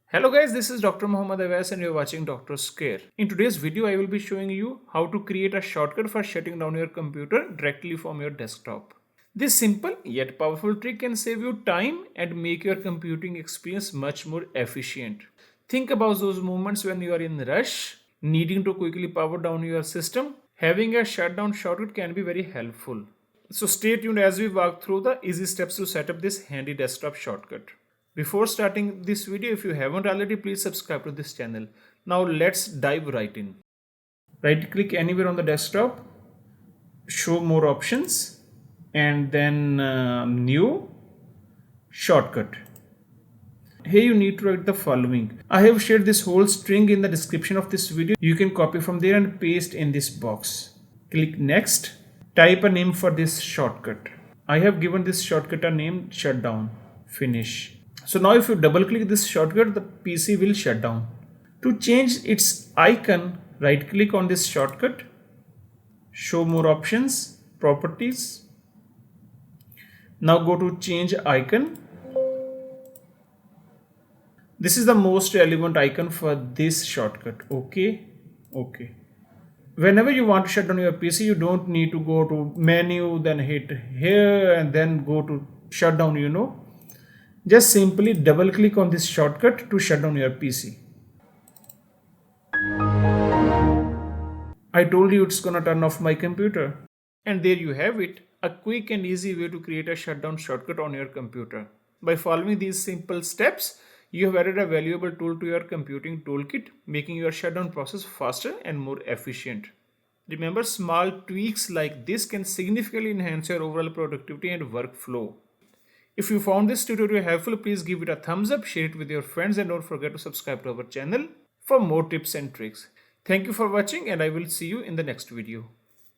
Hello guys, this is Dr. Mohammad Awais and you're watching Doctor's Care. In today's video, I will be showing you how to create a shortcut for shutting down your computer directly from your desktop. This simple yet powerful trick can save you time and make your computing experience much more efficient. Think about those moments when you are in rush, needing to quickly power down your system. Having a shutdown shortcut can be very helpful. So stay tuned as we walk through the easy steps to set up this handy desktop shortcut. Before starting this video, if you haven't already, please subscribe to this channel. Now let's dive right in. Right click anywhere on the desktop, show more options, and then new shortcut. Here you need to write the following. I have shared this whole string in the description of this video. You can copy from there and paste in this box. Click next. Type a name for this shortcut. I have given this shortcut a name shutdown. Finish. So now if you double click this shortcut, the PC will shut down. To change its icon, right click on this shortcut, show more options, properties. Now go to change icon. This is the most relevant icon for this shortcut. Okay. Whenever you want to shut down your PC, you don't need to go to menu, then hit here and then go to shutdown. Just simply double click on this shortcut to shut down your PC. I told you it's gonna turn off my computer. And there you have it, a quick and easy way to create a shutdown shortcut on your computer. By following these simple steps, you have added a valuable tool to your computing toolkit, making your shutdown process faster and more efficient. Remember, small tweaks like this can significantly enhance your overall productivity and workflow. If you found this tutorial helpful, please give it a thumbs up, share it with your friends, and don't forget to subscribe to our channel for more tips and tricks. Thank you for watching, and I will see you in the next video.